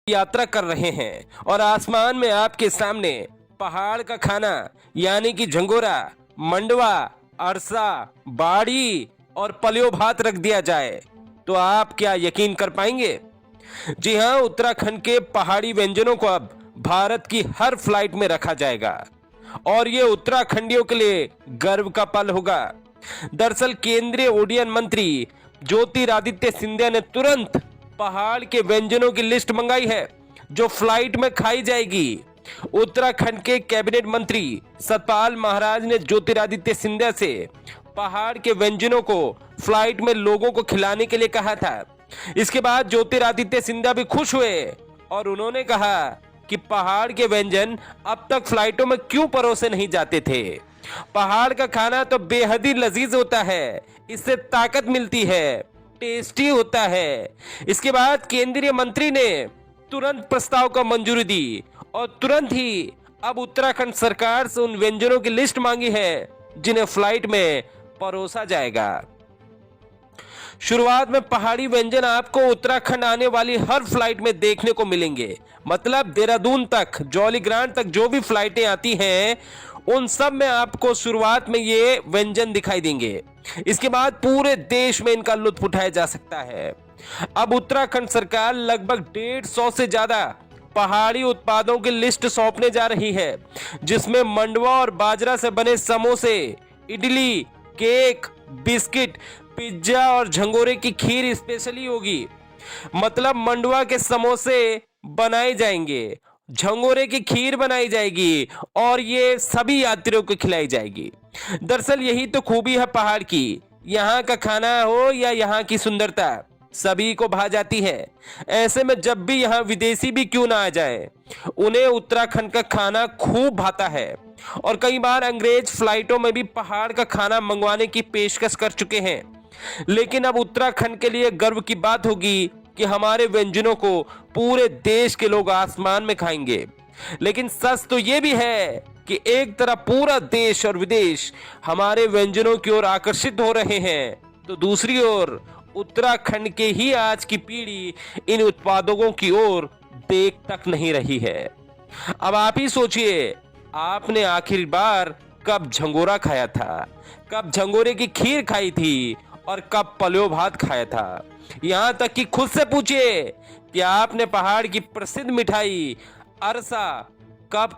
यात्रा कर रहे हैं और आसमान में आपके सामने पहाड़ का खाना यानी कि झंगोरा, मंडवा, अरसा, बाड़ी और पलियो भात रख दिया जाए तो आप क्या यकीन कर पाएंगे? जी हां, उत्तराखंड के पहाड़ी व्यंजनों को अब भारत की हर फ्लाइट में रखा जाएगा और ये उत्तराखंडियों के लिए गर्व का पल होगा। दरअसल केंद्रीय उड्डयन मंत्री ज्योतिरादित्य सिंधिया ने तुरंत पहाड़ के व्यंजनों की लिस्ट मंगाई है जो फ्लाइट में खाई जाएगी। उत्तराखंड के कैबिनेट मंत्री सतपाल महाराज ने ज्योतिरादित्य सिंधिया से पहाड़ के व्यंजनों को फ्लाइट में लोगों को खिलाने के लिए कहा था। इसके बाद ज्योतिरादित्य सिंधिया भी खुश हुए और उन्होंने कहा कि पहाड़ के व्यंजन अब तक फ्लाइटों में क्यों परोसे नहीं जाते थे। पहाड़ का खाना तो बेहद ही लजीज होता है, इससे ताकत मिलती है, टेस्टी होता है। इसके बाद केंद्रीय मंत्री ने तुरंत प्रस्ताव को मंजूरी दी और तुरंत ही अब उत्तराखंड सरकार से उन व्यंजनों की लिस्ट मांगी है जिन्हें फ्लाइट में परोसा जाएगा। शुरुआत में पहाड़ी व्यंजन आपको उत्तराखंड आने वाली हर फ्लाइट में देखने को मिलेंगे। मतलब देहरादून तक, जौलीग्रांट तक जो भी फ्लाइटें आती हैं उन सब में आपको शुरुआत में ये व्यंजन दिखाई देंगे। इसके बाद पूरे देश में इनका लुत्फ उठाया जा सकता है। अब उत्तराखंड सरकार लगभग 150 से ज्यादा पहाड़ी उत्पादों की लिस्ट सौंपने जा रही है जिसमें मंडवा और बाजरा से बने समोसे, इडली, केक, बिस्किट, पिज्जा और झंगोरे की खीर स्पेशली होगी। मतलब मंडवा के समोसे बनाए जाएंगे, झंगोरे की खीर बनाई जाएगी और ये सभी यात्रियों को खिलाई जाएगी। दरअसल यही तो खूबी है पहाड़ की, यहाँ का खाना हो या यहाँ की सुंदरता सभी को भा जाती है। ऐसे में जब भी यहाँ विदेशी भी क्यों ना आ जाए, उन्हें उत्तराखंड का खाना खूब भाता है और कई बार अंग्रेज फ्लाइटों में भी पहाड़ का खाना मंगवाने की पेशकश कर चुके हैं। लेकिन अब उत्तराखंड के लिए गर्व की बात होगी कि हमारे व्यंजनों को पूरे देश के लोग आसमान में खाएंगे। लेकिन सच तो यह भी है कि एक तरफ पूरा देश और विदेश हमारे व्यंजनों की ओर आकर्षित हो रहे हैं तो दूसरी ओर उत्तराखंड के ही आज की पीढ़ी इन उत्पादों की ओर देख तक नहीं रही है। अब आप ही सोचिए, आपने आखिर बार कब झंगोरा खाया था, कब झंगोरे की खीर खाई थी और कब पलियो भात खाया था। यहां तक कि खुद से पूछिए कि आपने पहाड़ की प्रसिद्ध मिठाई अरसा कब